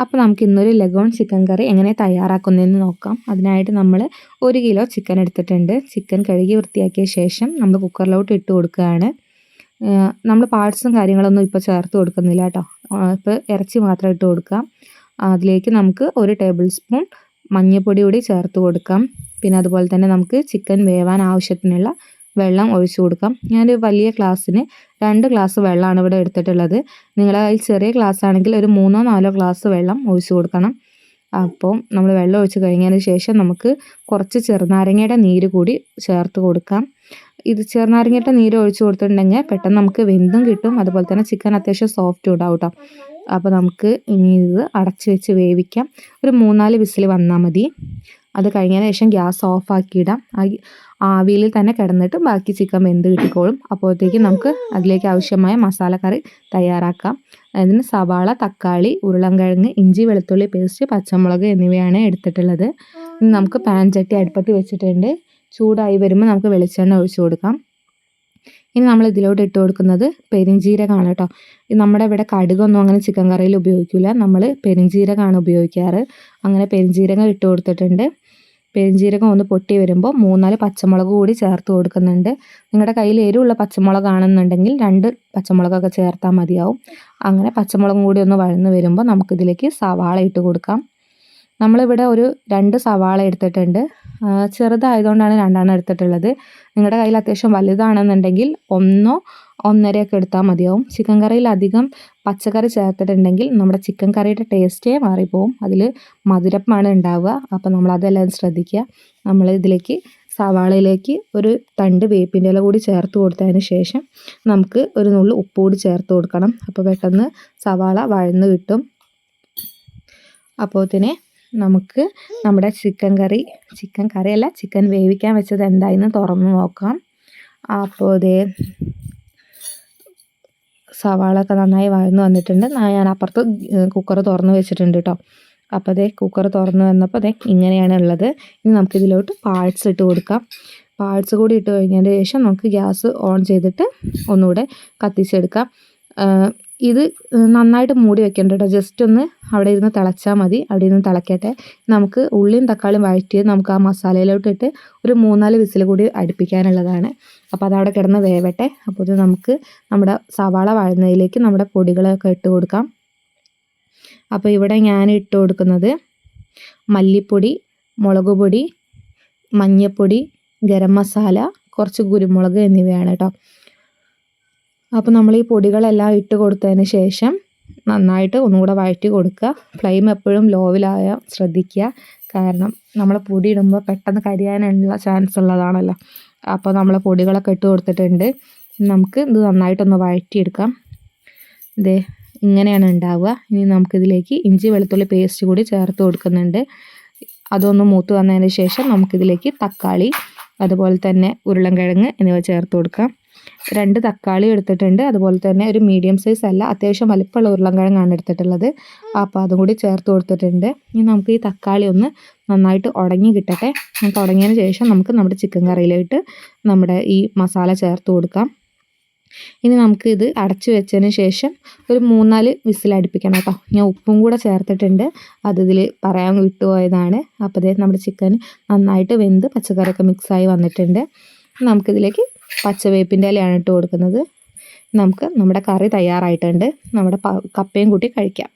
അപ്പോൾ നമുക്ക് ഇന്നൊരു ലഗോൺ ചിക്കൻ കറി എങ്ങനെ തയ്യാറാക്കുന്നതെന്ന് നോക്കാം. അതിനായിട്ട് നമ്മൾ 1 കിലോ ചിക്കൻ എടുത്തിട്ടുണ്ട്. ചിക്കൻ കഴുകി വൃത്തിയാക്കിയ ശേഷം നമ്മൾ കുക്കറിലോട്ട് ഇട്ട് കൊടുക്കുകയാണ്. നമ്മൾ പാർട്സും കാര്യങ്ങളൊന്നും ഇപ്പോൾ ചേർത്ത് കൊടുക്കുന്നില്ല കേട്ടോ. ഇപ്പോൾ ഇറച്ചി മാത്രം ഇട്ട് കൊടുക്കാം. അതിലേക്ക് നമുക്ക് 1 ടേബിൾ സ്പൂൺ മഞ്ഞൾപ്പൊടി കൂടി ചേർത്ത് കൊടുക്കാം. പിന്നെ അതുപോലെ തന്നെ നമുക്ക് ചിക്കൻ വേവാൻ ആവശ്യത്തിനുള്ള വെള്ളം ഒഴിച്ചു കൊടുക്കാം. ഞാനൊരു വലിയ ഗ്ലാസ്സിന് 2 ഗ്ലാസ് വെള്ളമാണ് ഇവിടെ എടുത്തിട്ടുള്ളത്. നിങ്ങളുടെ കയ്യിൽ ചെറിയ ഗ്ലാസ് ആണെങ്കിൽ ഒരു 3-4 ഗ്ലാസ് വെള്ളം ഒഴിച്ചു കൊടുക്കണം. അപ്പോൾ നമ്മൾ വെള്ളം ഒഴിച്ച് കഴിഞ്ഞതിന് ശേഷം നമുക്ക് കുറച്ച് ചെറുനാരങ്ങയുടെ നീര് കൂടി ചേർത്ത് കൊടുക്കാം. ഇത് ചെറുനാരങ്ങയുടെ നീര് ഒഴിച്ച് കൊടുത്തിട്ടുണ്ടെങ്കിൽ പെട്ടെന്ന് നമുക്ക് വെന്തും കിട്ടും. അതുപോലെ തന്നെ ചിക്കൻ അത്യാവശ്യം സോഫ്റ്റ് ഉണ്ടാവും കേട്ടോ. അപ്പോൾ നമുക്ക് ഇനി ഇത് അടച്ച് വെച്ച് വേവിക്കാം. ഒരു 3-4 വിസിൽ വന്നാൽ മതി. അത് കഴിഞ്ഞതിന് ശേഷം ഗ്യാസ് ഓഫാക്കിയിടാം. ആവിയിൽ തന്നെ കിടന്നിട്ട് ബാക്കി ചിക്കൻ വെന്ത് കിട്ടിക്കോളും. അപ്പോഴത്തേക്ക് നമുക്ക് അതിലേക്ക് ആവശ്യമായ മസാലക്കറി തയ്യാറാക്കാം. അതിന് സവാള, തക്കാളി, ഉരുളൻകിഴങ്ങ്, ഇഞ്ചി വെളുത്തുള്ളി പേസ്റ്റ്, പച്ചമുളക് എന്നിവയാണ് എടുത്തിട്ടുള്ളത്. ഇനി നമുക്ക് പാൻ ചട്ടി അടുപ്പത്ത് വെച്ചിട്ടുണ്ട്. ചൂടായി വരുമ്പോൾ നമുക്ക് വെളിച്ചെണ്ണ ഒഴിച്ചു കൊടുക്കാം. ഇനി നമ്മൾ ഇതിലോട്ട് ഇട്ട് കൊടുക്കുന്നത് പെരിഞ്ജീരകമാണ് കേട്ടോ. നമ്മുടെ ഇവിടെ കടുകൊന്നും അങ്ങനെ ചിക്കൻ കറിയിൽ ഉപയോഗിക്കില്ല. നമ്മൾ പെരിഞ്ജീരകമാണ് ഉപയോഗിക്കാറ്. അങ്ങനെ പെരിഞ്ജീരകം ഇട്ട് കൊടുത്തിട്ടുണ്ട്. പെരിഞ്ജീരകം ഒന്ന് പൊട്ടി വരുമ്പോൾ 3-4 പച്ചമുളക് കൂടി ചേർത്ത് കൊടുക്കുന്നുണ്ട്. നിങ്ങളുടെ കയ്യിൽ എരിവുള്ള പച്ചമുളകാണെന്നുണ്ടെങ്കിൽ 2 പച്ചമുളകൊക്കെ ചേർത്താൽ മതിയാവും. അങ്ങനെ പച്ചമുളകും കൂടി ഒന്ന് വഴന്ന് വരുമ്പോൾ നമുക്കിതിലേക്ക് സവാള ഇട്ട് കൊടുക്കാം. നമ്മളിവിടെ ഒരു 2 സവാള എടുത്തിട്ടുണ്ട്. ചെറുതായതുകൊണ്ടാണ് 2 എടുത്തിട്ടുള്ളത്. നിങ്ങളുടെ കയ്യിൽ അത്യാവശ്യം വലുതാണെന്നുണ്ടെങ്കിൽ 1-1.5 ഒക്കെ എടുത്താൽ മതിയാവും. ചിക്കൻ കറിയിൽ അധികം പച്ചക്കറി ചേർത്തിട്ടുണ്ടെങ്കിൽ നമ്മുടെ ചിക്കൻ കറിയുടെ ടേസ്റ്റേ മാറിപ്പോവും. അതിൽ മധുരമാണ് ഉണ്ടാവുക. അപ്പോൾ നമ്മളതെല്ലാം ശ്രദ്ധിക്കുക. നമ്മൾ ഇതിലേക്ക് സവാളയിലേക്ക് ഒരു തണ്ട് വേപ്പിൻ്റെ ഇല കൂടി ചേർത്ത് കൊടുത്തതിന് ശേഷം നമുക്ക് ഒരു നുള്ളു ഉപ്പ് കൂടി ചേർത്ത് കൊടുക്കണം. അപ്പോൾ പെട്ടെന്ന് സവാള വഴന്ന് കിട്ടും. അപ്പോഴത്തേന് നമുക്ക് നമ്മുടെ ചിക്കൻ വേവിക്കാൻ വെച്ചത് എന്തായെന്ന് തുറന്ന് നോക്കാം. അപ്പോൾ ഇതേ സവാള ഒക്കെ നന്നായി വഴന്ന് വന്നിട്ടുണ്ട്. ഞാൻ അപ്പുറത്ത് കുക്കർ തുറന്ന് വെച്ചിട്ടുണ്ട് കേട്ടോ. അപ്പോൾ അതേ കുക്കർ തുറന്ന് വന്നപ്പോൾ അതേ ഇങ്ങനെയാണ് ഉള്ളത്. ഇനി നമുക്കിതിലോട്ട് പാർട്സ് ഇട്ട് കൊടുക്കാം. പാർട്സ് കൂടി ഇട്ട് കഴിഞ്ഞതിന് ശേഷം നമുക്ക് ഗ്യാസ് ഓൺ ചെയ്തിട്ട് ഒന്നുകൂടെ കത്തിച്ചെടുക്കാം. ഇത് നന്നായിട്ട് മൂടി വെക്കേണ്ട കേട്ടോ. ജസ്റ്റ് ഒന്ന് അവിടെ ഇരുന്ന് തിളച്ചാൽ മതി. അവിടെ ഇരുന്ന് തിളക്കട്ടെ. നമുക്ക് ഉള്ളിയും തക്കാളിയും വഴറ്റിയത് നമുക്ക് ആ മസാലയിലോട്ട് ഇട്ട് ഒരു 3-4 വിസിൽ കൂടി അടുപ്പിക്കാനുള്ളതാണ്. അപ്പോൾ അതവിടെ കിടന്ന് വേവട്ടെ. അപ്പോൾ ഇത് നമുക്ക് നമ്മുടെ സവാള വഴന്നതിലേക്ക് നമ്മുടെ പൊടികളൊക്കെ ഇട്ട് കൊടുക്കാം. അപ്പോൾ ഇവിടെ ഞാൻ ഇട്ട് കൊടുക്കുന്നത് മല്ലിപ്പൊടി, മുളക് പൊടി, മഞ്ഞൾപ്പൊടി, ഗരം മസാല, കുറച്ച് കുരുമുളക് എന്നിവയാണ് കേട്ടോ. അപ്പോൾ നമ്മൾ ഈ പൊടികളെല്ലാം ഇട്ട് കൊടുത്തതിന് ശേഷം നന്നായിട്ട് ഒന്നുകൂടെ വഴറ്റി കൊടുക്കുക. ഫ്ലെയിം എപ്പോഴും ലോവിലായാൽ ശ്രദ്ധിക്കുക. കാരണം നമ്മൾ പൊടി ഇടുമ്പോൾ പെട്ടെന്ന് കരിയാനുള്ള ചാൻസ് ഉള്ളതാണല്ലോ. അപ്പോൾ നമ്മൾ പൊടികളൊക്കെ ഇട്ട് കൊടുത്തിട്ടുണ്ട്. നമുക്ക് ഇത് നന്നായിട്ടൊന്ന് വഴറ്റിയെടുക്കാം. ഇതേ ഇങ്ങനെയാണ് ഉണ്ടാവുക. ഇനി നമുക്കിതിലേക്ക് ഇഞ്ചി വെളുത്തുള്ളി പേസ്റ്റ് കൂടി ചേർത്ത് കൊടുക്കുന്നുണ്ട്. അതൊന്ന് മൂത്ത് വന്നതിന് ശേഷം നമുക്കിതിലേക്ക് തക്കാളി, അതുപോലെ തന്നെ ഉരുളൻകിഴങ്ങ് എന്നിവ ചേർത്ത് കൊടുക്കാം. 2 തക്കാളി എടുത്തിട്ടുണ്ട്. അതുപോലെ തന്നെ ഒരു മീഡിയം സൈസ് അല്ല, അത്യാവശ്യം വലിപ്പമുള്ള ഉരുളൻകിഴങ്ങാണ് എടുത്തിട്ടുള്ളത്. അപ്പോൾ അതും കൂടി ചേർത്ത് കൊടുത്തിട്ടുണ്ട്. ഇനി നമുക്ക് ഈ തക്കാളി ഒന്ന് നന്നായിട്ട് ഉടങ്ങി കിട്ടട്ടെ. ഉടങ്ങിയതിന് ശേഷം നമുക്ക് നമ്മുടെ ചിക്കൻ കറിയിലോട്ട് നമ്മുടെ ഈ മസാല ചേർത്ത് കൊടുക്കാം. ഇനി നമുക്ക് ഇത് അടച്ചു വെച്ചതിന് ശേഷം ഒരു 3-4 വിസിൽ അടുപ്പിക്കണം കേട്ടോ. ഞാൻ ഉപ്പും കൂടെ ചേർത്തിട്ടുണ്ട്. അതിൽ പറയാൻ വിട്ടുപോയതാണ്. അപ്പോൾ അതേ നമ്മുടെ ചിക്കൻ നന്നായിട്ട് വെന്ത് പച്ചക്കറിയൊക്കെ മിക്സായി വന്നിട്ടുണ്ട്. നമുക്കിതിലേക്ക് പച്ചവേപ്പിൻ്റെ ഇലയാണ് ഇട്ട് കൊടുക്കുന്നത്. നമുക്ക് നമ്മുടെ കറി തയ്യാറായിട്ടുണ്ട്. നമ്മുടെ കപ്പയും കൂട്ടി കഴിക്കാം.